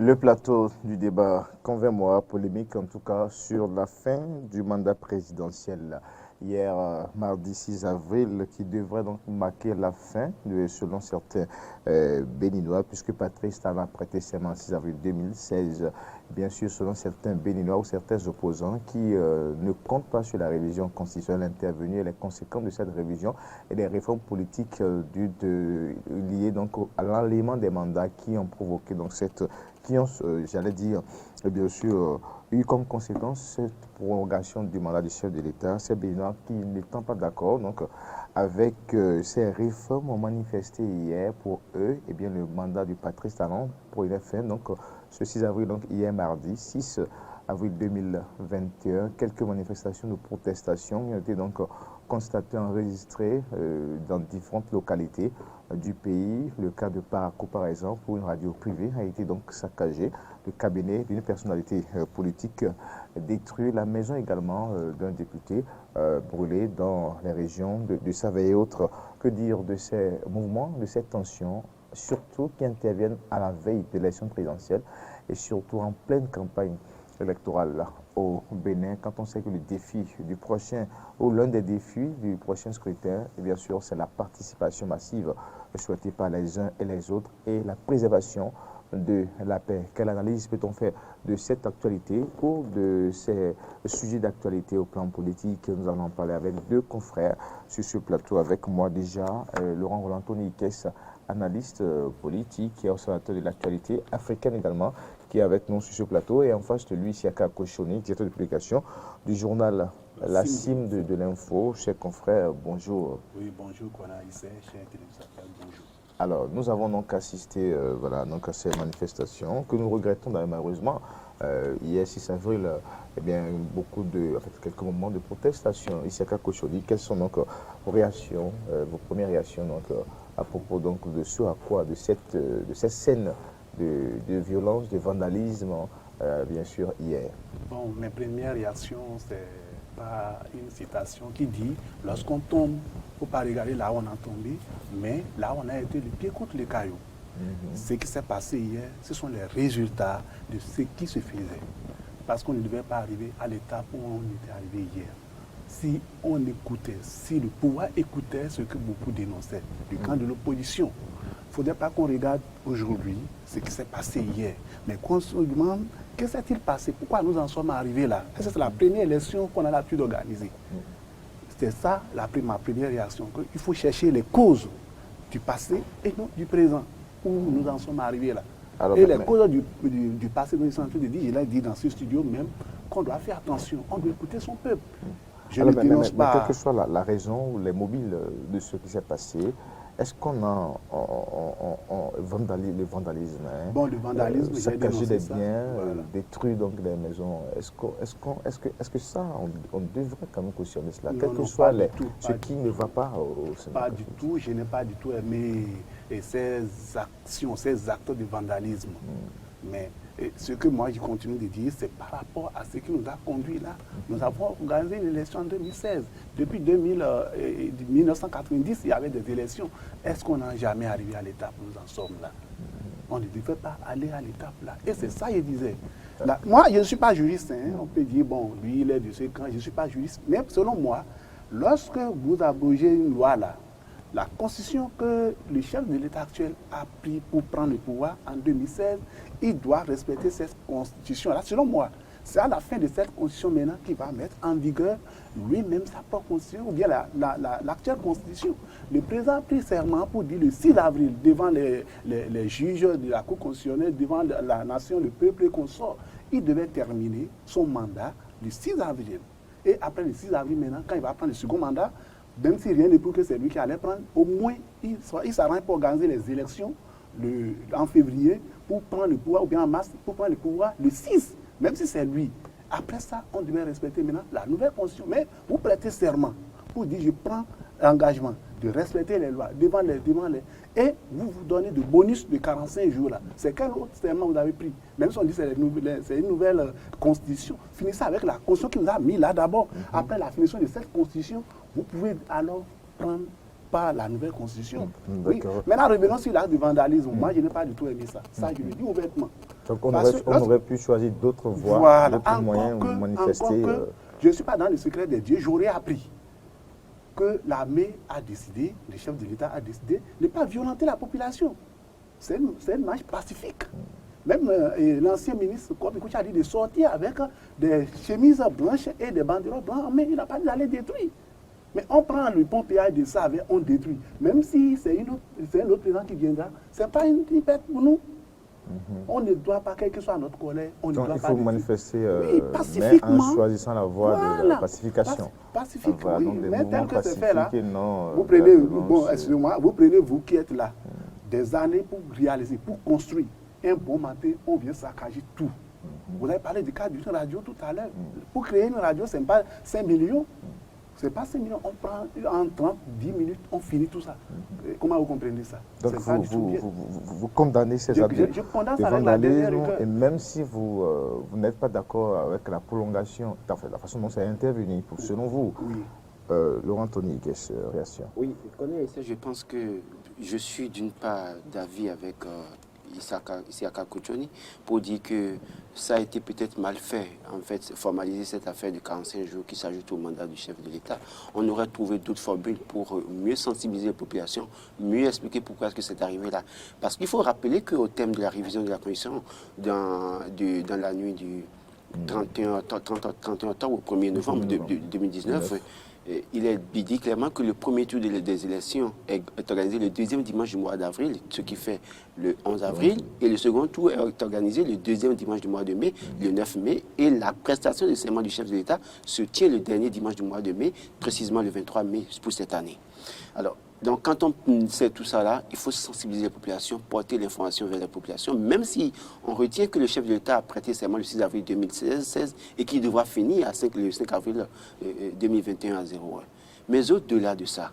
Le plateau du débat convainc-moi, polémique en tout cas sur la fin du mandat présidentiel. Hier, mardi 6 avril, qui devrait donc marquer la fin, selon certains Béninois, puisque Patrice Talon a prêté serment le 6 avril 2016. Bien sûr, selon certains Béninois ou certains opposants qui ne comptent pas sur la révision constitutionnelle intervenue et les conséquences de cette révision et des réformes politiques liées donc à l'enlèvement des mandats qui ont provoqué donc qui ont, j'allais dire, bien sûr, eu comme conséquence cette prolongation du mandat du chef de l'État. Ces Béninois qui n'étant pas d'accord donc avec ces réformes ont manifesté hier pour eux, et bien le mandat du Patrice Talon prenait fin donc ce 6 avril, donc hier mardi 6 avril 2021. Quelques manifestations de protestation ont été donc constatées, enregistrées dans différentes localités du pays. Le cas de Parakou, par exemple, où une radio privée a été donc saccagée, le cabinet d'une personnalité politique détruit, la maison également d'un député brûlée dans les régions de Savaie et autres. Que dire de ces mouvements, de ces tensions, surtout qui interviennent à la veille de l'élection présidentielle et surtout en pleine campagne électorale au Bénin, quand on sait que le défi du prochain, ou l'un des défis du prochain scrutin, et bien sûr, c'est la participation massive souhaitée par les uns et les autres et la préservation de la paix. Quelle analyse peut-on faire de cette actualité ou de ces sujets d'actualité au plan politique? Nous allons en parler avec deux confrères sur ce plateau. Avec moi déjà, Laurent Roland-Tony Kess, analyste politique et observateur de l'actualité africaine également, qui est avec nous sur ce plateau. Et en face de lui, Siaka Kochoni, directeur de publication du journal La Cime de l'Info. Chers confrères, bonjour. Oui, bonjour, Kona Issé, cher téléspectateur, bonjour. Alors, nous avons donc assisté donc à ces manifestations que nous regrettons malheureusement. Hier, 6 avril, eh bien, quelques moments de protestation. Siaka Kochoni, quelles sont donc vos réactions, vos premières réactions donc, à propos donc, de ce à quoi, de cette scène de violence, de vandalisme, bien sûr, hier? Bon, mes premières réactions, c'est pas une citation qui dit « Lorsqu'on tombe, il ne faut pas regarder là où on a tombé, mais là où on a été le pied contre les cailloux. Ce qui s'est passé hier, ce sont les résultats de ce qui se faisait. Parce qu'on ne devait pas arriver à l'étape où on était arrivé hier. Si on écoutait, si le pouvoir écoutait ce que beaucoup dénonçaient, du camp de l'opposition, il ne faudrait pas qu'on regarde aujourd'hui ce qui s'est passé hier, mais qu'on se demande que s'est-il passé, pourquoi nous en sommes arrivés là. C'est la première élection qu'on a l'habitude d'organiser. C'était ça ma première réaction, qu'il faut chercher les causes du passé et non du présent, où nous en sommes arrivés là. Alors, et les causes du passé, nous sommes en train de dire, je l'ai dit dans ce studio même, qu'on doit faire attention, on doit écouter son peuple. Je ne dénonce pas. Quelle que soit la raison ou les mobiles de ce qui s'est passé, est-ce qu'on a le vandalisme, bon, le vandalisme, saccager des biens, voilà. Détruire donc des maisons, est-ce que ça, on devrait quand même cautionner cela, quel que soit ce qui ne va pas au Sénégal? Pas du tout, je n'ai pas du tout aimé ces actions, ces actes de vandalisme. Mais ce que moi je continue de dire, c'est par rapport à ce qui nous a conduit là. Nous avons organisé une élection en 2016. Depuis 1990, il y avait des élections. Est-ce qu'on n'a jamais arrivé à l'étape où nous en sommes là? On ne devait pas aller à l'étape là. Et c'est ça que je disais. Là, moi, je ne suis pas juriste. Hein. On peut dire, bon, lui, il est de ce camp. Je ne suis pas juriste. Mais selon moi, lorsque vous abrogez une loi là, la constitution que le chef de l'État actuel a pris pour prendre le pouvoir en 2016, il doit respecter cette constitution-là. Selon moi, c'est à la fin de cette constitution maintenant qu'il va mettre en vigueur lui-même sa propre constitution ou bien l'actuelle constitution. Le président a pris serment pour dire le 6 avril devant les juges de la Cour constitutionnelle, devant la nation, le peuple et consorts. Il devait terminer son mandat le 6 avril. Et après le 6 avril maintenant, quand il va prendre le second mandat, même si rien ne prouve que c'est lui qui allait prendre, au moins il s'arrange pour organiser les élections en février pour prendre le pouvoir, ou bien en mars pour prendre le pouvoir le 6, même si c'est lui. Après ça, on devait respecter maintenant la nouvelle constitution. Mais vous prêtez serment pour dire je prends l'engagement de respecter les lois devant les... Et vous donnez de bonus de 45 jours là. C'est quel autre serment vous avez pris? Même si on dit que c'est une nouvelle constitution, finissez avec la constitution qui vous a mis là d'abord. Après la finition de cette constitution, vous pouvez alors prendre par la nouvelle constitution. Oui. Maintenant, revenons sur l'acte de vandalisme. Moi, je n'ai pas du tout aimé ça. Ça, je le dis ouvertement. Donc on aurait pu choisir d'autres voies, voilà, d'autres moyens de manifester. Je ne suis pas dans le secret des dieux, j'aurais appris que l'armée a décidé, le chef de l'État a décidé de ne pas violenter la population. C'est une marche pacifique. Même l'ancien ministre Kwame a dit de sortir avec des chemises blanches et des banderoles blanches, mais il n'a pas dit d'aller détruire. Mais on prend le pont péage de ça, on détruit. Même si c'est un autre président qui viendra, ce n'est pas une perte pour nous. On ne doit pas, quelle que soit notre colère, on ne doit pas. Il faut manifester pacifiquement, mais en choisissant la voie de la pacification. Pacifiquement, voilà, oui. Mais tel que c'est fait là, vous prenez, excusez-moi, vous prenez, vous qui êtes là, des années pour réaliser, pour construire un bon matin, on vient saccager tout. Vous avez parlé du cas d'une radio tout à l'heure. Pour créer une radio, ce n'est pas 5 millions. Ce n'est pas 5 millions. On prend en 30, 10 minutes, on finit tout ça. Comment vous comprenez ça? Donc vous condamnez ces actes de vandalisme, et même si vous n'êtes pas d'accord avec la prolongation, la façon dont ça a intervenu, selon vous, Laurent Tony, quelle réaction? Oui, je pense que je suis d'une part d'avis avec Isiaka Kuchoni pour dire que ça a été peut-être mal fait, en fait, formaliser cette affaire de 45 jours qui s'ajoute au mandat du chef de l'État. On aurait trouvé d'autres formules pour mieux sensibiliser la population, mieux expliquer pourquoi est-ce que c'est arrivé là. Parce qu'il faut rappeler qu'au thème de la révision de la Constitution, dans la nuit du 31 octobre au 1er novembre 2019, il est dit clairement que le premier tour des élections est organisé le deuxième dimanche du mois d'avril, ce qui fait le 11 avril, et le second tour est organisé le deuxième dimanche du mois de mai, le 9 mai, et la prestation de serment du chef de l'État se tient le dernier dimanche du mois de mai, précisément le 23 mai pour cette année. Alors, donc, quand on sait tout ça là, il faut sensibiliser la population, porter l'information vers la population, même si on retient que le chef de l'État a prêté serment le 6 avril 2016 et qu'il devra finir le 5 avril 2021 à 0. Mais au-delà de ça,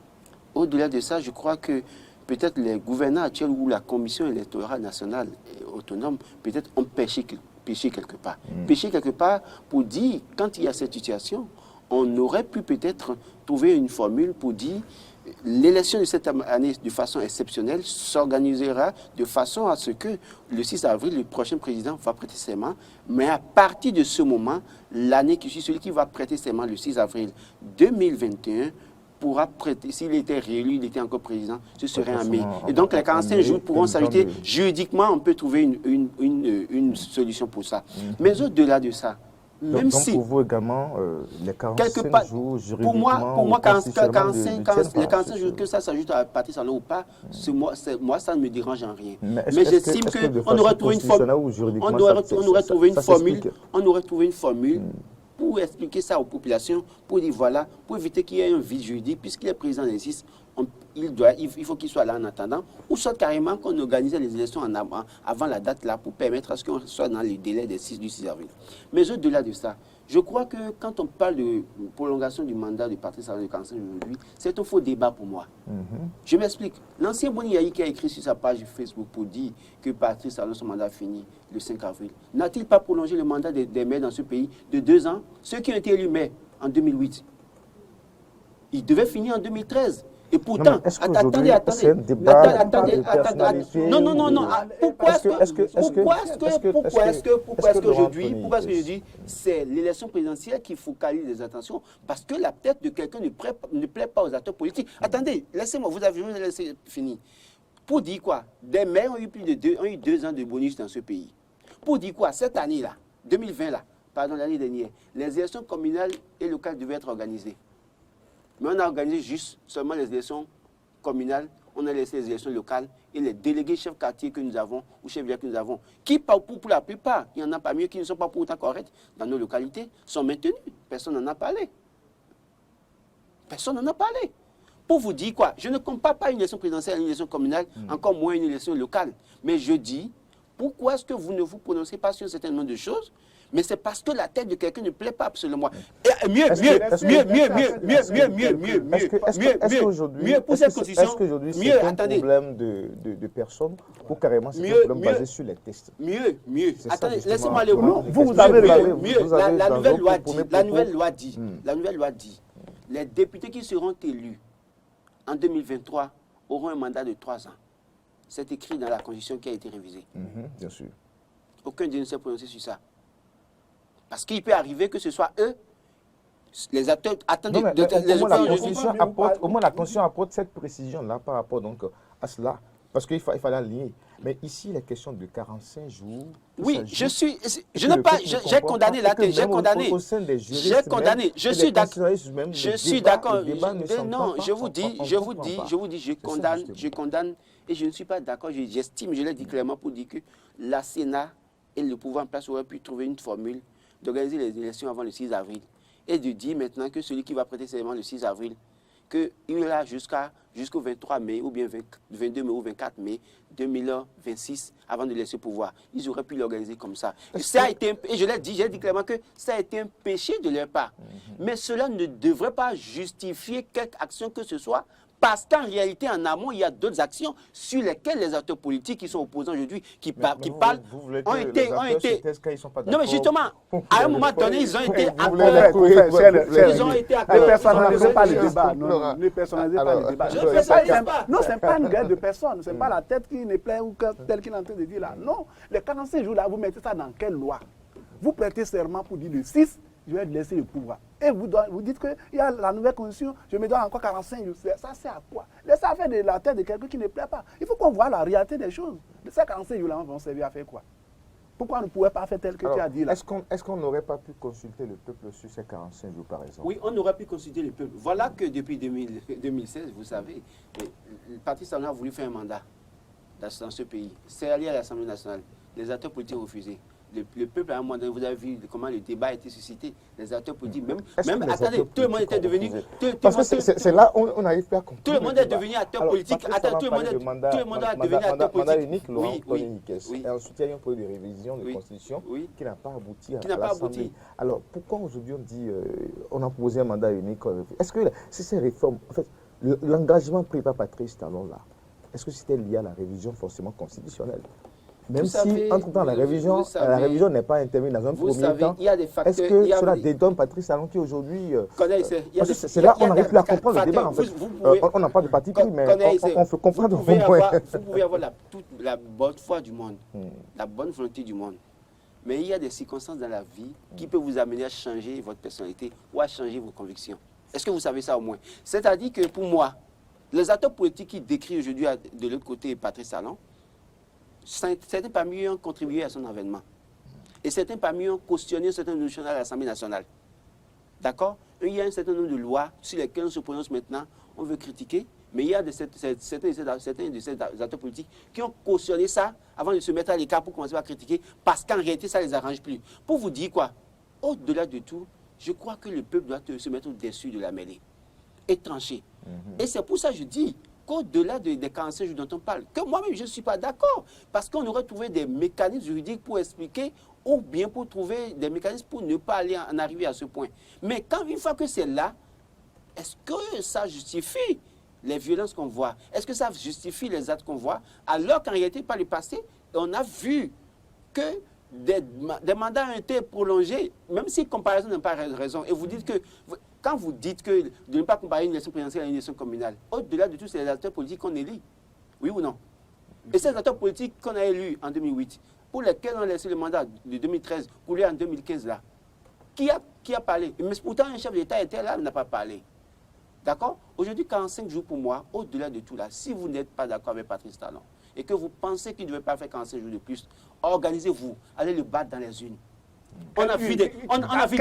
je crois que peut-être les gouvernants actuels ou la Commission électorale nationale autonome, peut-être ont péché quelque part. Péché quelque part pour dire, quand il y a cette situation, on aurait pu peut-être trouver une formule pour dire l'élection de cette année, de façon exceptionnelle, s'organisera de façon à ce que le 6 avril, le prochain président va prêter serment. Mais à partir de ce moment, l'année qui suit, celui qui va prêter serment le 6 avril 2021 pourra prêter, s'il était réélu, il était encore président, ce serait en mai. Et donc les 45 jours pourront s'ajouter. Juridiquement, on peut trouver une solution pour ça. Mais au-delà de ça, même donc si, pour vous également, les 45 jours juridiquement... Pour moi, les 45 jours, que ça s'ajoute à Patrice Talon ou pas, moi, ça ne me dérange en rien. Mais j'estime qu'on aurait trouvé une formule. On aurait trouvé une formule pour expliquer ça aux populations, pour dire voilà, pour éviter qu'il y ait un vide juridique, puisqu'il est président d'Insis, il faut qu'il soit là en attendant, ou soit carrément qu'on organise les élections avant la date là, pour permettre à ce qu'on soit dans les délais du 6 avril. Mais au-delà de ça, je crois que quand on parle de prolongation du mandat de Patrice Talon de 45 aujourd'hui, c'est un faux débat pour moi. Je m'explique. L'ancien Boni Yahi qui a écrit sur sa page Facebook pour dire que Patrice Talon, son mandat finit le 5 avril, n'a-t-il pas prolongé le mandat des maires dans ce pays de 2 ans? Ceux qui ont été élus maires en 2008, ils devaient finir en 2013. Et pourtant, attendez. Non. Pourquoi est-ce qu'aujourd'hui, c'est l'élection présidentielle qui focalise les attentions? Parce que la tête de quelqu'un ne plaît pas aux acteurs politiques. Attendez, laissez-moi, vous me laissez finir. Pour dire quoi? Des maires ont eu ont eu 2 ans de bonus dans ce pays. Pour dire quoi? Cette année-là, 2020 là, pardon, l'année dernière, les élections communales et locales devaient être organisées. Mais on a organisé juste seulement les élections communales, on a laissé les élections locales et les délégués chefs quartier que nous avons, ou chefs villages que nous avons, qui pour la plupart, il n'y en a pas mieux, qui ne sont pas pour autant corrects dans nos localités, sont maintenus. Personne n'en a parlé. Personne n'en a parlé. Pour vous dire quoi, je ne compare pas une élection présidentielle à une élection communale, encore moins une élection locale. Mais je dis, pourquoi est-ce que vous ne vous prononcez pas sur un certain nombre de choses? Mais c'est parce que la tête de quelqu'un ne plaît pas, selon moi. Mieux pour cette constitution. Est-ce qu'aujourd'hui, c'est un problème de personnes ou carrément c'est un problème basé sur les tests? Mieux. Attendez, laissez-moi aller. Vous avez la nouvelle loi dit, les députés qui seront élus en 2023 auront un mandat de 3 ans. C'est écrit dans la Constitution qui a été révisée. Bien sûr. aucun d'eux ne s'est prononcé sur ça. Parce qu'il peut arriver que ce soit eux, les acteurs. Attendez, Non, au moins la Constitution apporte cette précision-là par rapport donc, à cela. Parce qu'il fallait aligner. Mais ici, la question de 45 jours. Oui, je n'ai pas. J'ai condamné la tête. J'ai condamné. J'ai condamné. Je suis d'accord. Je suis d'accord. Non, je vous dis, je condamne. Et je ne suis pas d'accord. J'estime, je l'ai dit clairement pour dire que la Sénat et le pouvoir en place auraient pu trouver une formule d'organiser les élections avant le 6 avril. Et de dire maintenant que celui qui va prêter serment le 6 avril, qu'il a jusqu'au 23 mai ou bien 22 mai ou 24 mai 2026 avant de laisser pouvoir. Ils auraient pu l'organiser comme ça. Et je l'ai dit, j'ai dit clairement que ça a été un péché de leur part. Mais cela ne devrait pas justifier quelque action que ce soit. Parce qu'en réalité, en amont, il y a d'autres actions sur lesquelles les acteurs politiques qui sont opposants aujourd'hui, qui parlent, ont été... Non, mais justement, à un moment donné, ils ont été accordés. Ils ont été accordés. Ne personnalisez pas le débat. Ne personnalisez pas le débat. Non, ce n'est pas une guerre de personne. Ce n'est pas la tête qui ne plaît ou telle qu'il est en train de dire là. Non, les 45 jours là, vous mettez ça dans quelle loi? Vous prêtez serment pour dire le 6, je vais laisser le pouvoir. Et vous dites qu'il y a la nouvelle constitution, je me donne encore 45 jours. Ça sert à quoi? Laissez ça faire de la tête de quelqu'un qui ne plaît pas. Il faut qu'on voit la réalité des choses. Ces 45 jours-là vont servir à faire quoi? Pourquoi on ne pouvait pas faire tel que tu as dit là? Est-ce qu'on n'aurait pas pu consulter le peuple sur ces 45 jours, par exemple? Oui, on aurait pu consulter le peuple. Voilà que depuis 2016, vous savez, le Parti Talon a voulu faire un mandat dans ce pays. C'est allé à l'Assemblée nationale. Les acteurs politiques ont refusé. Le peuple, à un moment donné, vous avez vu comment le débat a été suscité. Les acteurs politiques, attendez, tout le monde était devenu... Parce que c'est là où on n'arrive pas à comprendre. Tout le monde est devenu acteur politique. Tout le monde est devenu acteur politique. Mandat unique, Laurent Koné-Nikes. Et ensuite, il y a eu un projet de révision de constitution qui n'a pas abouti à l'Assemblée. Alors, pourquoi aujourd'hui on dit, on a proposé un mandat unique? Est-ce que ces réformes, en fait, l'engagement pris par Patrice Talon là, est-ce que c'était lié à la révision forcément constitutionnelle? Même si, entre-temps, la révision n'est pas intervenue dans un premier temps, est-ce que cela dédonne Patrice Talon qui aujourd'hui... c'est là qu'on n'arrive plus à comprendre le débat, en fait. On n'a pas de parti pris, mais on fait comprendre au moins. Vous pouvez avoir toute la bonne foi du monde, la bonne volonté du monde. Mais il y a des circonstances dans la vie qui peuvent vous amener à changer votre personnalité ou à changer vos convictions. Est-ce que vous savez ça au moins? C'est-à-dire que pour moi, les acteurs politiques qui décrivent aujourd'hui de l'autre côté Patrice Talon, certains parmi eux ont contribué à son avènement. Et certains parmi eux ont cautionné certaines notions à l'Assemblée nationale. D'accord? Il y a un certain nombre de lois sur lesquelles on se prononce maintenant, on veut critiquer, mais il y a certains de ces acteurs politiques qui ont cautionné ça avant de se mettre à l'écart pour commencer à critiquer, parce qu'en réalité, ça ne les arrange plus. Pour vous dire quoi? Au-delà de tout, je crois que le peuple doit se mettre au-dessus de la mêlée et trancher. Et c'est pour ça que je dis qu'au-delà des 45 jours dont on parle, que moi-même je ne suis pas d'accord, parce qu'on aurait trouvé des mécanismes juridiques pour expliquer, ou bien pour trouver des mécanismes pour ne pas en arriver à ce point. Mais une fois que c'est là, est-ce que ça justifie les violences qu'on voit? Est-ce que ça justifie les actes qu'on voit? Alors qu'en réalité, par le passé, on a vu que des mandats ont été prolongés, même si comparaison n'a pas raison. Et vous dites que... Quand vous dites que de ne pas comparer une élection présidentielle à une élection communale, au-delà de tout, c'est les acteurs politiques qu'on élit. Oui ou non? Et ces acteurs politiques qu'on a élus en 2008, pour lesquels on a laissé le mandat de 2013 couler en 2015 là, qui a parlé? Mais pourtant, un chef d'État était là, il n'a pas parlé. D'accord? Aujourd'hui, 45 jours pour moi, au-delà de tout là, si vous n'êtes pas d'accord avec Patrice Talon et que vous pensez qu'il ne devait pas faire 45 jours de plus, organisez-vous, allez le battre dans les urnes. On a vu des cas. On a vu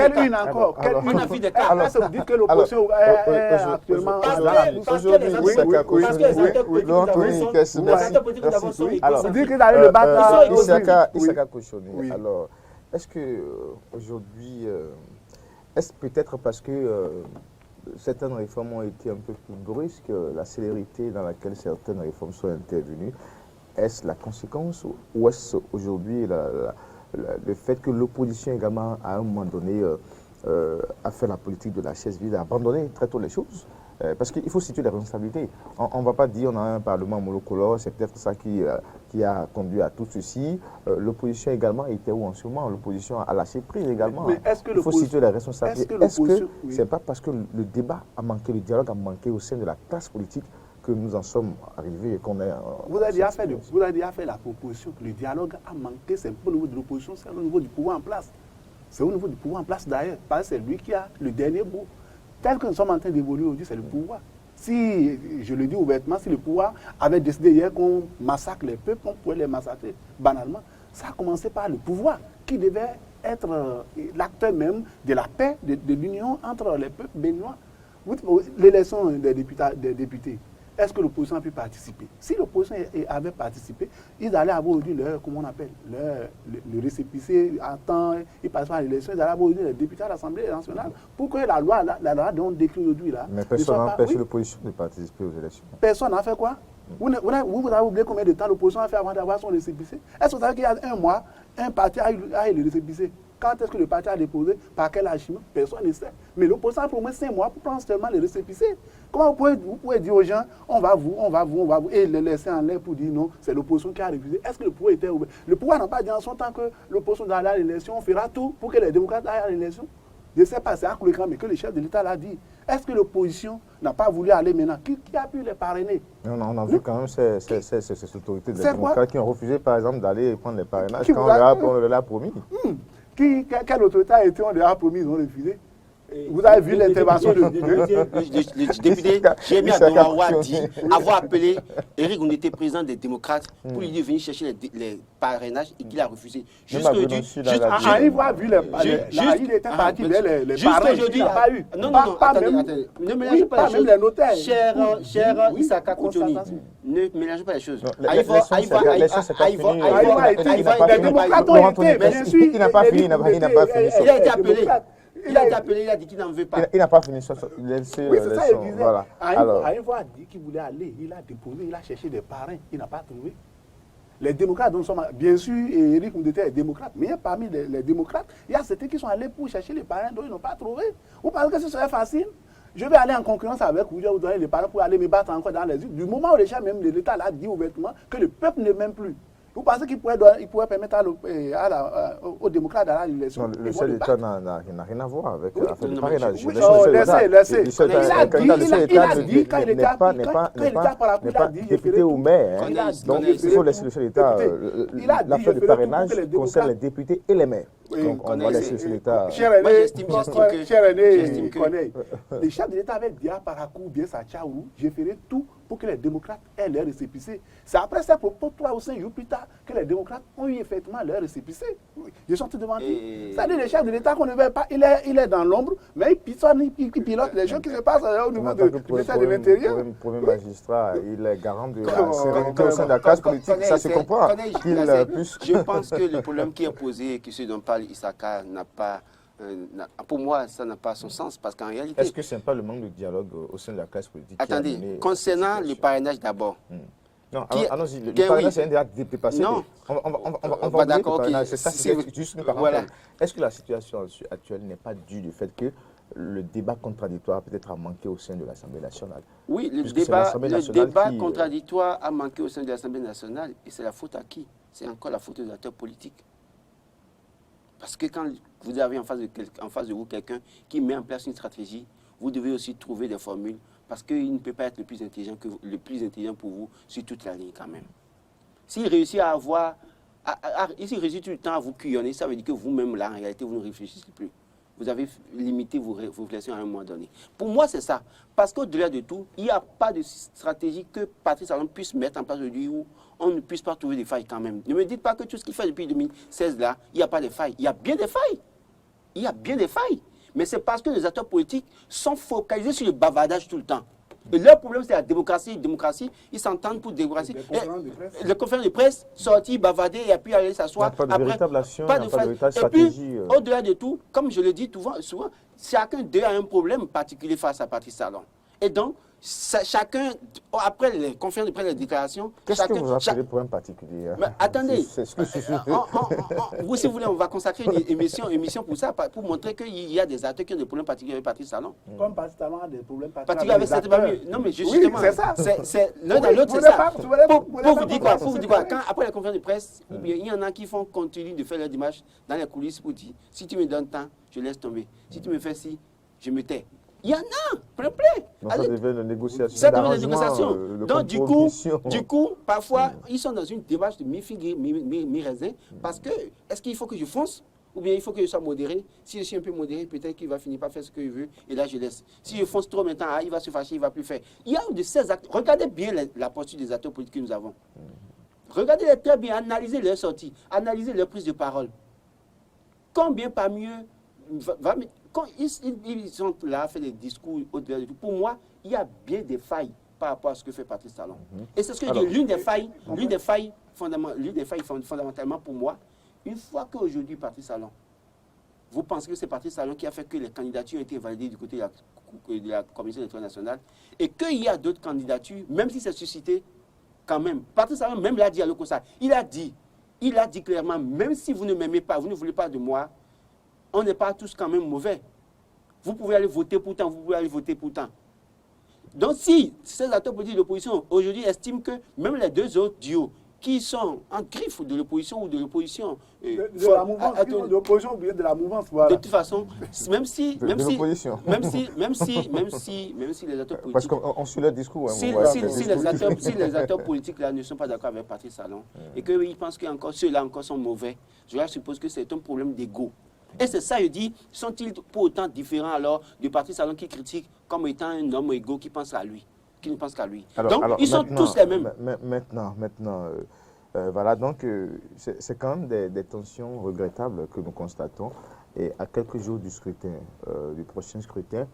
des cas. Après, ça vous dit que l'opposition est actuellement... Parce que vous dites que d'aller le battre... Issaka Kochoné. Alors, est-ce que aujourd'hui, est-ce peut-être parce que certaines réformes ont été un peu plus brusques, la célérité dans laquelle certaines réformes sont intervenues, est-ce la conséquence ou est-ce aujourd'hui le fait que l'opposition également, à un moment donné, a fait la politique de la chaise vide, a abandonné très tôt les choses? Parce qu'il faut situer les responsabilités. On ne va pas dire qu'on a un parlement monocolore, c'est peut-être ça qui a conduit à tout ceci. L'opposition également était où en ce moment? L'opposition a lâché prise également. Mais il faut situer les responsabilités. Est-ce que ce n'est pas parce que le débat a manqué, le dialogue a manqué au sein de la classe politique que nous en sommes arrivés et qu'on est... Vous avez déjà fait la proposition que le dialogue a manqué, c'est pas au niveau de l'opposition, c'est au niveau du pouvoir en place. C'est au niveau du pouvoir en place d'ailleurs, parce que c'est lui qui a le dernier mot. Tel que nous sommes en train d'évoluer aujourd'hui, c'est le pouvoir. Si, je le dis ouvertement, si le pouvoir avait décidé hier qu'on massacre les peuples, on pourrait les massacrer banalement. Ça a commencé par le pouvoir, qui devait être l'acteur même de la paix, de l'union entre les peuples béninois. L'élection des députés, est-ce que l'opposition a pu participer? Si l'opposition avait participé, ils allaient avoir aujourd'hui leur, comment on appelle, le récépissé en temps, ils passent par l'élection, ils allaient avoir aujourd'hui les députés à l'Assemblée nationale pour que la loi dont on décrit aujourd'hui là. Mais personne n'a empêché l'opposition de participer aux élections. Personne n'a fait quoi? Vous avez oublié combien de temps l'opposition a fait avant d'avoir son récépissé? Est-ce que vous savez qu'il y a un mois, un parti a eu le récépissé? Quand est-ce que le parti a déposé? Par quel archivement? Personne ne sait. Mais l'opposition a promis 5 mois pour prendre seulement le récépissé. Comment vous pouvez dire aux gens, on va vous, et les laisser en l'air pour dire non, c'est l'opposition qui a refusé? Est-ce que le pouvoir était ouvert? Le pouvoir n'a pas dit en son temps que l'opposition doit aller à l'élection, on fera tout pour que les démocrates aillent à l'élection. Je ne sais pas, c'est à Koulékran, mais que le chef de l'État l'a dit. Est-ce que l'opposition n'a pas voulu aller maintenant? Qui a pu les parrainer? Non, on a vu quand même ces autorités des démocrates qui ont refusé, par exemple, d'aller prendre les parrainages quand on leur a promis. Quelle autorité a été, on leur a promis, ils ont refusé? Vous avez vu l'intervention de... Le député Jérémy Adomawa dit avoir appelé Éric Ngoundété, président des démocrates, pour lui dire de venir chercher les parrainages et qu'il a refusé. Jusqu'aujourd'hui, il était parti vers les parrains, il n'a pas eu. Non, attendez. Ne mélangez pas les choses. Cher Isaka Koutioni, ne mélangez pas les choses. Les démocrates ont été, bien sûr. Il n'a pas fini. Il a été appelé. Il a été appelé, il a dit qu'il n'en veut pas. Il n'a pas fini. Oui, c'est ça, il disait. Voilà. Aïvo a dit qu'il voulait aller. Il a déposé, il a cherché des parrains. Il n'a pas trouvé. Les démocrates, dont sommes, bien sûr, Éric Ngoundété est démocrate, mais parmi les démocrates, il y a certains qui sont allés pour chercher les parrains dont ils n'ont pas trouvé. Vous pensez que ce serait facile? Je vais aller en concurrence avec vous, je vais vous donner les parrains pour aller me battre encore dans les urnes. Du moment où déjà même l'État l'a dit ouvertement que le peuple ne m'aime plus. Vous pensez qu'il pourrait permettre aux démocrates d'aller à l'élection? Le chef d'État n'a rien à voir avec l'affaire du parrainage. Il a dit, quand il était par la cour, il a dit... député ou maire. Donc il faut laisser le chef d'État. L'affaire du parrainage concerne les députés et les maires. Donc on va laisser le chef d'État... Cher René Corneille, le chef de l'État avait dit à Parakou, bien ça, Tchaourou, j'ai fait tout pour que les démocrates aient leur récépissé. C'est après ces propos, 3 ou 5 jours plus tard, que les démocrates ont eu effectivement leur récépissé. Je suis en train de demander. C'est-à-dire le chef de l'État qu'on ne veut pas, il est dans l'ombre, mais il pilote les choses qui se passent au niveau du ministère de l'Intérieur. Le premier magistrat, il est garant de la sérénité au sein de la classe politique, ça se comprend. Je pense que le problème qui est posé et que ce dont parle Isaka n'a pas... pour moi, ça n'a pas son sens parce qu'en réalité... Est-ce que ce n'est pas le manque de dialogue au sein de la classe politique? Attendez, concernant le parrainage d'abord. Non, allons-y, le parrainage c'est un débat dépassé. Non, on va d'accord, c'est ça, c'est juste une parenthèse. Est-ce que la situation actuelle n'est pas due du fait que le débat contradictoire peut-être a manqué au sein de l'Assemblée nationale? Oui, le débat contradictoire a manqué au sein de l'Assemblée nationale et c'est la faute à qui? C'est encore la faute des acteurs politiques. Parce que quand vous avez en face de vous quelqu'un qui met en place une stratégie, vous devez aussi trouver des formules parce qu'il ne peut pas être le plus intelligent pour vous sur toute la ligne quand même. S'il réussit à avoir, s'il réussit tout le temps à vous cuillonner, ça veut dire que vous-même là, en réalité, vous ne réfléchissez plus. Vous avez limité vos réflexions à un moment donné. Pour moi, c'est ça. Parce qu'au-delà de tout, il n'y a pas de stratégie que Patrice Talon puisse mettre en place aujourd'hui où on ne puisse pas trouver des failles quand même. Ne me dites pas que tout ce qu'il fait depuis 2016 là, il n'y a pas de failles. Il y a bien des failles. Il y a bien des failles. Mais c'est parce que les acteurs politiques sont focalisés sur le bavardage tout le temps. Et leur problème, c'est la démocratie. Ils s'entendent pour démocratie. Les conférences de presse, sortir, bavarder et puis aller s'asseoir. Pas de véritable action, pas de véritable stratégie. Et puis, au-delà de tout, comme je le dis souvent, chacun d'eux a un problème particulier face à Patrice Talon. Et donc, chacun, après les conférences de presse, les déclarations... Qu'est-ce que vous appelez problème particulier? Mais attendez, vous, si vous voulez, on va consacrer une émission pour ça, pour montrer qu'il y a des acteurs qui ont des problèmes particuliers avec Patrice Talon. Comme Patrice Talon a des problèmes particuliers avec cette famille. Non, mais justement, c'est ça. C'est l'un dans l'autre, c'est ça. Pour vous dire quoi, quand, après les conférences de presse, il y en a qui font continuer de faire leur démarche dans les coulisses pour dire, si tu me donnes temps, je laisse tomber. Si tu me fais ci, je me tais. Il y en a, plein. Donc ça devient une négociation. Ça devient une négociation. Donc du coup, parfois, ils sont dans une démarche de mi-figue, mi-raisin, parce que, est-ce qu'il faut que je fonce ou bien il faut que je sois modéré? Si je suis un peu modéré, peut-être qu'il va finir par faire ce qu'il veut, et là je laisse. Si je fonce trop maintenant, il va se fâcher, il ne va plus faire. Il y a de ces actes. Regardez bien la posture des acteurs politiques que nous avons. Regardez-les très bien, analysez leurs sorties, analysez leurs prises de parole. Combien parmi eux quand ils sont là à faire des discours au-delà de tout, pour moi, il y a bien des failles par rapport à ce que fait Patrice Talon. Et c'est ce que je dis, l'une des failles fondamentalement pour moi, une fois qu'aujourd'hui Patrice Talon, vous pensez que c'est Patrice Talon qui a fait que les candidatures ont été validées du côté de la Commission internationale et qu'il y a d'autres candidatures, même si c'est suscité, quand même. Patrice Talon même l'a dit à l'Ocosa. Il a dit clairement, même si vous ne m'aimez pas, vous ne voulez pas de moi, on n'est pas tous quand même mauvais. Vous pouvez aller voter pourtant, vous pouvez aller voter pourtant. Donc si ces acteurs politiques de l'opposition aujourd'hui estiment que même les deux autres duos qui sont en griffe de l'opposition ou de l'opposition... de la mouvance, de l'opposition ou bien de la mouvance, voilà. De toute façon, même si les acteurs politiques... Parce qu'on suit leur discours. Si les acteurs politiques là ne sont pas d'accord avec Patrice Talon et qu'ils pensent que ceux-là encore sont mauvais, je suppose que c'est un problème d'ego. Et c'est ça, je dis, sont-ils pour autant différents alors de Patrice Talon qui critique comme étant un homme égaux qui pense à lui, qui ne pense qu'à lui. Donc, ils sont tous les mêmes. Maintenant, voilà, donc c'est quand même des tensions regrettables que nous constatons. Et à quelques jours du scrutin, du prochain scrutin,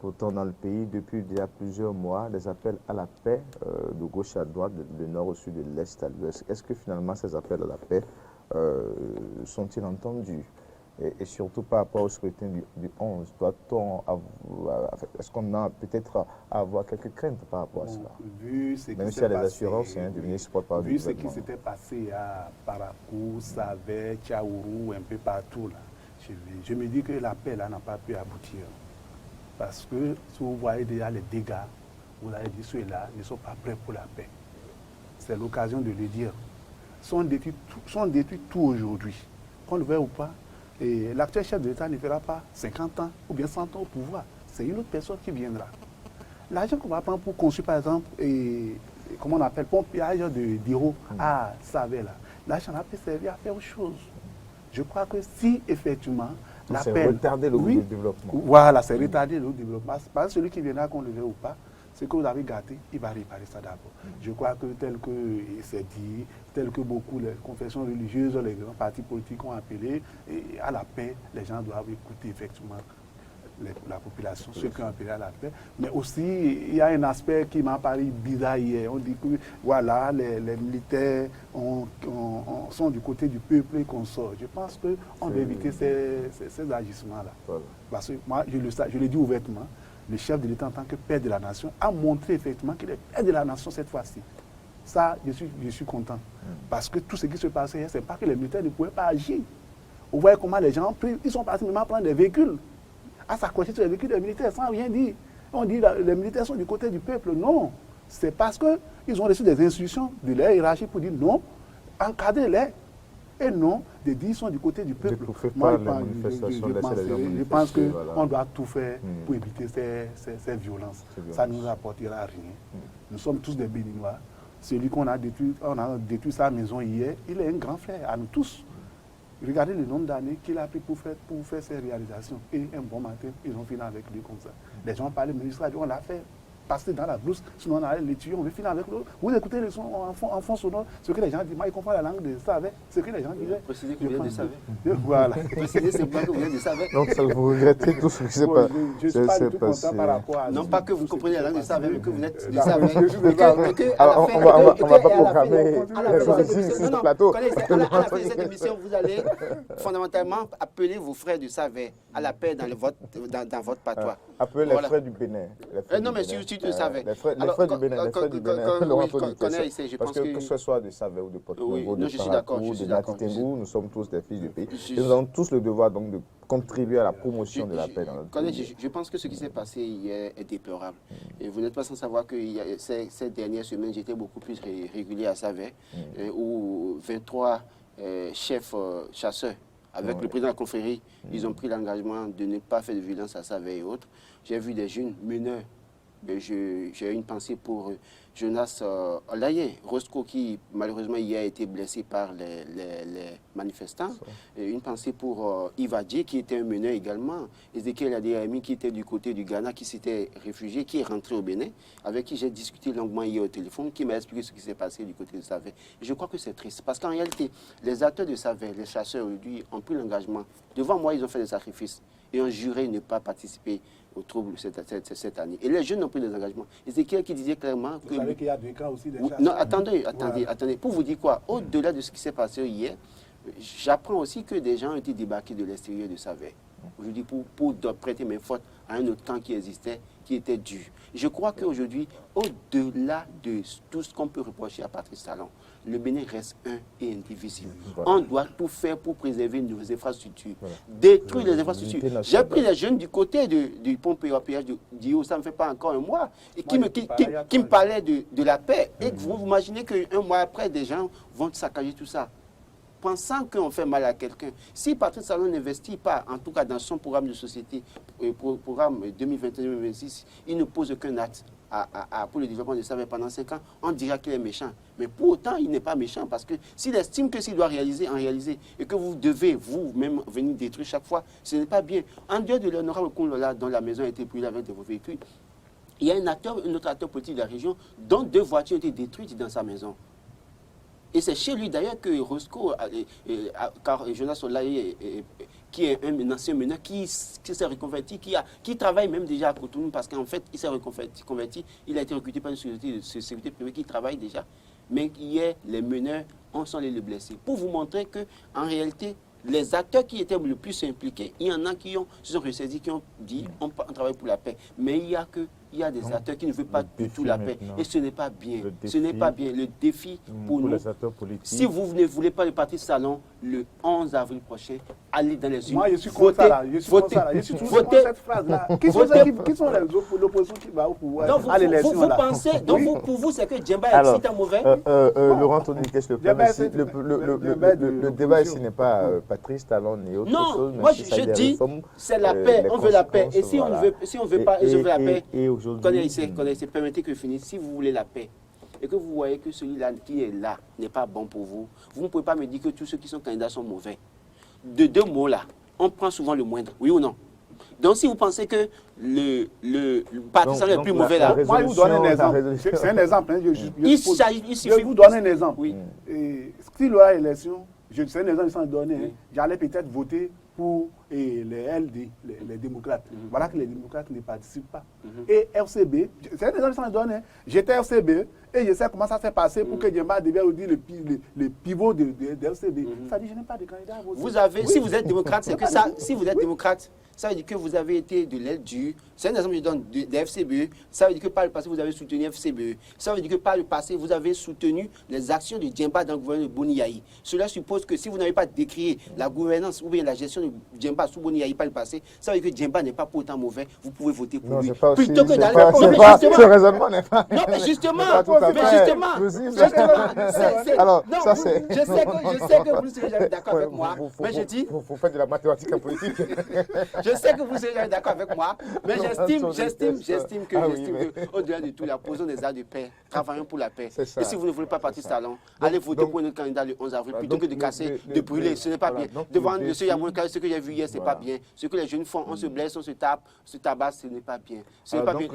pourtant dans le pays, depuis déjà plusieurs mois, des appels à la paix de gauche à droite, de nord au sud, de l'est à l'ouest. Est-ce que finalement ces appels à la paix sont-ils entendus? Et surtout par rapport au scrutin du 11, est-ce qu'on a peut-être à avoir quelques craintes par rapport à cela? Vu ce Même s'il y a des assurances du ministre porte-parole du gouvernement. Vu ce qui s'était passé à Parakou, Savé, Tchaourou, un peu partout, là, je me dis que l'appel n'a pas pu aboutir. Parce que si vous voyez déjà les dégâts, vous avez dit ceux-là ne sont pas prêts pour la paix. C'est l'occasion de le dire. Sont détruits tout aujourd'hui. Qu'on le veuille ou pas. Et l'actuel chef de l'État ne fera pas 50 ans ou bien 100 ans au pouvoir. C'est une autre personne qui viendra. L'argent qu'on va prendre pour construire, par exemple, comment on appelle, pompage d'Iro à Savé, là, l'argent a pu servir à faire autre chose. Je crois que si, effectivement, l'appel... C'est retarder le développement. Voilà, c'est retarder le développement. Parce que celui qui viendra, qu'on le veut ou pas, ce que vous avez gâté, il va réparer ça d'abord. Je crois que tel que c'est dit, tel que beaucoup les confessions religieuses, les grands partis politiques ont appelé, et à la paix, les gens doivent écouter effectivement la population, ceux qui ont appelé à la paix. Mais aussi, il y a un aspect qui m'a paru bizarre hier. On dit que voilà, les militaires sont du côté du peuple et qu'on sort. Je pense qu'on doit éviter ces agissements-là. Voilà. Parce que moi, je le dis ouvertement, le chef de l'État en tant que père de la nation a montré effectivement qu'il est père de la nation cette fois-ci. Ça, je suis content. Parce que tout ce qui se passait, ce n'est pas que les militaires ne pouvaient pas agir. Vous voyez comment les gens, ils sont partis même à prendre des véhicules, à s'accrocher sur les véhicules des militaires sans rien dire. On dit que les militaires sont du côté du peuple. Non, c'est parce qu'ils ont reçu des instructions de leur hiérarchie pour dire non, encadrez-les. Et non, de dire qu'ils sont du côté du peuple. Moi, je pense qu'on doit tout faire pour éviter ces violences. Ça ne nous apportera rien. Nous sommes tous des Béninois. Celui qu'on a détruit sa maison hier, il est un grand frère à nous tous. Regardez le nombre d'années qu'il a pris pour faire ces réalisations. Et un bon matin, ils ont fini avec lui comme ça. Les gens parlaient, le ministre a dit, on l'a fait passer dans la blouse, sinon on allait les tuer, on veut finir avec l'autre. Vous écoutez le son en fond sonore, ce que les gens disent. Moi, ils comprennent la langue de Savé, ce que les gens disaient. Précisez que vous venez de Savé. Voilà. Précisez, c'est pas que vous venez de Savé. Donc, ça vous regrettez tout ce qui s'est passé. Je ne suis pas du tout content par rapport à... Non, pas que vous compreniez la langue de Savé, mais que vous êtes de Savé. On ne va pas programmer ce plateau. À la fin de cette émission, vous allez fondamentalement appeler vos frères de Savé à la paix dans votre patois. Appeler les frères du Bénin. Non, mais si tu le savais. Les frères du Bénin, parce que ce soit de Savé ou de Porto-Novo, de Parakou, de Natitengou, nous sommes tous des fils du pays. Et nous avons tous le devoir donc de contribuer à la promotion de la paix dans notre pays. Je pense que ce qui s'est passé hier est déplorable. Et vous n'êtes pas sans savoir que ces dernières semaines, j'étais beaucoup plus régulier à Savé, où 23 chefs chasseurs Avec le président de la confrérie, ils ont pris l'engagement de ne pas faire de violence à Savaie et autres. J'ai vu des jeunes meneurs. J'ai une pensée pour Jonas Olaye, Roscoe, qui malheureusement hier a été blessé par les manifestants. Et une pensée pour Ivadji, qui était un meneur également. Ezekiel Adeyemi, qui était du côté du Ghana, qui s'était réfugié, qui est rentré au Bénin, avec qui j'ai discuté longuement hier au téléphone, qui m'a expliqué ce qui s'est passé du côté de Savaie. Je crois que c'est triste, parce qu'en réalité, les acteurs de Savaie, les chasseurs aujourd'hui, ont pris l'engagement. Devant moi, ils ont fait des sacrifices et ont juré ne pas participer aux troubles cette année. Et les jeunes ont pris des engagements. Ezekiel qui disait clairement que... Vous savez qu'il y a deux camps aussi. Non, attendez. Pour vous dire quoi, au-delà de ce qui s'est passé hier, j'apprends aussi que des gens ont été débarqués de l'extérieur de Savaie. Aujourd'hui, pour prêter mes fautes à un autre camp qui existait, qui était dû. Je crois qu'aujourd'hui, au-delà de tout ce qu'on peut reprocher à Patrice Talon, le Bénin reste un et indivisible. Voilà. On doit tout faire pour préserver nos infrastructures, détruire les infrastructures. J'ai pris les jeunes du côté du pont péage d'Io, ça ne fait pas encore un mois, et qui me parlaient de la paix. Et vous imaginez qu'un mois après, des gens vont saccager tout ça, pensant qu'on fait mal à quelqu'un. Si Patrice Talon n'investit pas, en tout cas dans son programme de société, programme 2021-2026, il ne pose aucun acte pour le développement de Savaie pendant 5 ans, on dira qu'il est méchant. Mais pour autant, il n'est pas méchant, parce que s'il estime que s'il doit réaliser, en réaliser, et que vous devez vous-même venir détruire chaque fois, ce n'est pas bien. En dehors de l'honorable Kounlola, dont la maison a été brûlée avec de vos véhicules, il y a un autre acteur politique de la région dont 2 voitures ont été détruites dans sa maison. Et c'est chez lui d'ailleurs que Roscoe, car Jonas Olaye, qui est un ancien meneur, qui s'est reconverti, qui travaille même déjà à Cotonou, parce qu'en fait, il s'est reconverti, il a été recruté par une société privée qui travaille déjà. Mais hier, les meneurs sont allés le blesser. Pour vous montrer qu'en réalité, les acteurs qui étaient le plus impliqués, il y en a qui se sont ressaisis, qui ont dit on travaille pour la paix. Mais il y a des acteurs qui ne veulent pas du tout la paix. Et ce n'est pas bien. Ce n'est pas bien. Le défi pour nous, les acteurs politiques. Si vous ne voulez pas le Patrice Talon, le 11 avril prochain, allez dans les urnes. Moi, je suis contre ça là. Je suis contre ça là. Je suis contre cette phrase-là. Qui sont l'opposition qui va au pouvoir à l'élection là? Vous pensez, donc pour vous, c'est que Djemba est un mauvais? Laurent Anthony Cash, le débat ici n'est pas Patrice Talon ni autre chose. Non, moi je dis, c'est la paix. On veut la paix. Et si on ne veut pas, je veux la paix. Connaissez, permettez que je finisse. Si vous voulez la paix et que vous voyez que celui-là qui est là n'est pas bon pour vous, vous ne pouvez pas me dire que tous ceux qui sont candidats sont mauvais. De 2 mots là, on prend souvent le moindre, oui ou non? Donc si vous pensez que le Patrice Talon est le plus mauvais là, moi je vous donne un exemple. C'est un exemple. Je vous donne un exemple. Oui. S'il y aura élection, c'est un exemple sans donner, j'allais peut-être voter pour les LD, les démocrates. Voilà que les démocrates ne participent pas. Et RCB, c'est un exemple sans donner. J'étais RCB et je sais comment ça s'est passé pour que Djemba devienne le pivot de RCB. Ça dit je n'ai pas de candidat à voter. Vous avez, si vous êtes démocrate, c'est que ça, si vous êtes démocrate, ça veut dire que vous avez été de l'aile du. C'est un exemple que je donne de FCBE. Ça veut dire que par le passé, vous avez soutenu FCBE. Ça veut dire que par le passé, vous avez soutenu les actions de Djemba dans le gouvernement de Boni Yayi. Cela suppose que si vous n'avez pas décrié la gouvernance ou bien la gestion de Djemba sous Boni Yayi par le passé, ça veut dire que Djemba n'est pas pour autant mauvais. Vous pouvez voter pour lui. Plutôt que d'aller. Ce raisonnement n'est pas. Non, mais justement. Alors, ça c'est. Je sais que vous ne serez jamais d'accord avec moi. Mais je dis. Vous faites de la mathématique en politique. Je sais que vous serez jamais d'accord avec moi, mais j'estime que, au-delà de tout, la position des arts de paix, travaillons pour la paix. Et si vous ne voulez pas Patrice Talon, allez voter pour notre candidat le 11 avril, plutôt que de casser, de brûler. Ce n'est pas bien. Devant M. Yamouna, ce que j'ai vu hier, ce n'est pas bien. Ce que les jeunes font, on se blesse, on se tape, se tabasse, ce n'est pas bien. Ce n'est pas bien.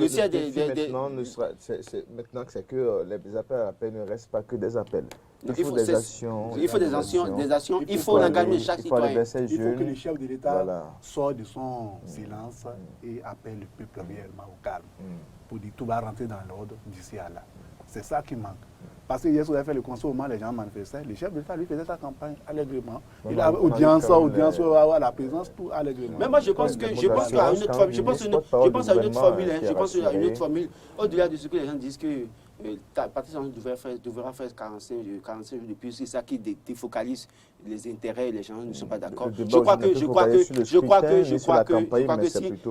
Maintenant, c'est que les appels à la paix ne restent pas que des appels. Il faut des actions. Il faut l'engagement de chaque citoyen. Il faut que le chef de l'État sorte de son silence et appelle le peuple réellement au calme. Pour dire que tout va rentrer dans l'ordre d'ici à là. C'est ça qui manque. Parce que hier, on a fait le constat, les gens manifestaient. Le chef de l'État, lui, faisait sa campagne allègrement. Il a audience à la présence, tout allègrement. Mais moi, je pense à une autre formule. Je pense à une autre formule. Au-delà de ce que les gens disent que Patrice Talon devra faire 45 jours de plus, c'est ça qui défocalise les intérêts, les gens ne sont pas d'accord. Je crois que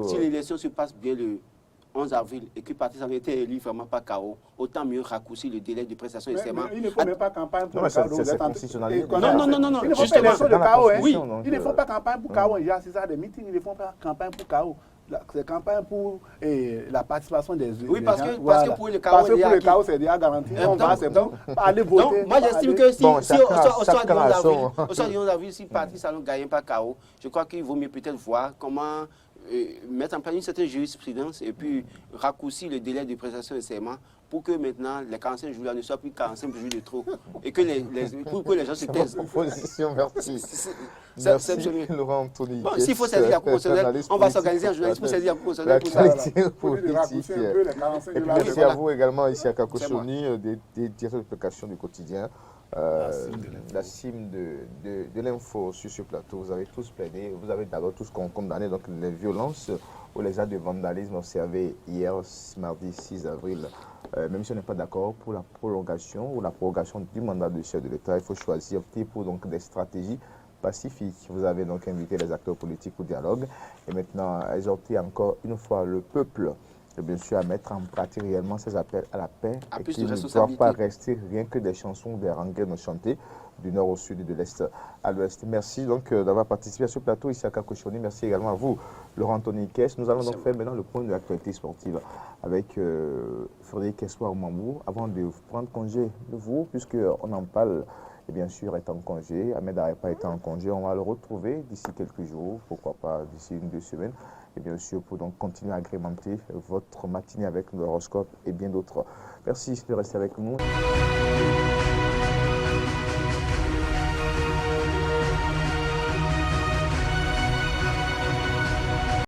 si l'élection se passe bien le 11 avril et que Patrice avait été élu vraiment par KO, autant mieux raccourcir le délai de prestation de serment. Il ne faut même pas campagne pour non, le KO. c'est constitutionnalisé. Non, Il ne faut pas justement. élection de KO. Oui. Ils ne font pas campagne pour KO. Il y a ça des meetings, ils ne font pas campagne pour KO. C'est campagne pour la participation des Oui, parce que pour le KO, parce que pour le KO, c'est déjà garanti. On va aller voter. Donc, moi, j'estime que si Bon, au soir chacun du 11 avril, si Patrice Talon ne gagne pas KO, je crois qu'il vaut mieux peut-être voir comment mettre en place une certaine jurisprudence et puis raccourcir le délai de prestation de serment pour que maintenant les 45 jours là ne soient plus 45 jours de trop et que pour que les gens se taisent. Proposition, merci. C'est Laurent Anthony. Bon, s'il faut saisir la Cour constitutionnelle, on va s'organiser en journaliste pour saisir la Cour constitutionnelle pour ça. L'actualité politique. Et puis merci à vous également, ici à Kakoshoni, des directeurs de publication du quotidien. La cime de l'info sur ce plateau. Vous avez tous plaidé, vous avez d'abord tous condamné donc, les violences ou les actes de vandalisme observés hier, mardi 6 avril. Même si on n'est pas d'accord pour la prolongation ou la prorogation du mandat de chef de l'État, il faut choisir pour donc des stratégies pacifiques. Vous avez donc invité les acteurs politiques au dialogue et maintenant exhorter encore une fois le peuple et bien sûr à mettre en pratique réellement ces appels à la paix et qui ne doivent pas rester rien que des chansons ou des rengaines chantées du nord au sud et de l'est à l'ouest. Merci donc d'avoir participé à ce plateau ici à Kakoshoni. Merci également à vous, Laurent Anthony Kess. Nous allons donc faire maintenant le point de l'actualité sportive avec Frédéric Espoir Mambou avant de prendre congé de vous, puisqu'on en parle. Et bien sûr, est en congé, Ahmed Arepa est en congé, on va le retrouver d'ici quelques jours, pourquoi pas d'ici 1-2 semaines. Et bien sûr, pour donc continuer à agrémenter votre matinée avec l'horoscope et bien d'autres. Merci de rester avec nous.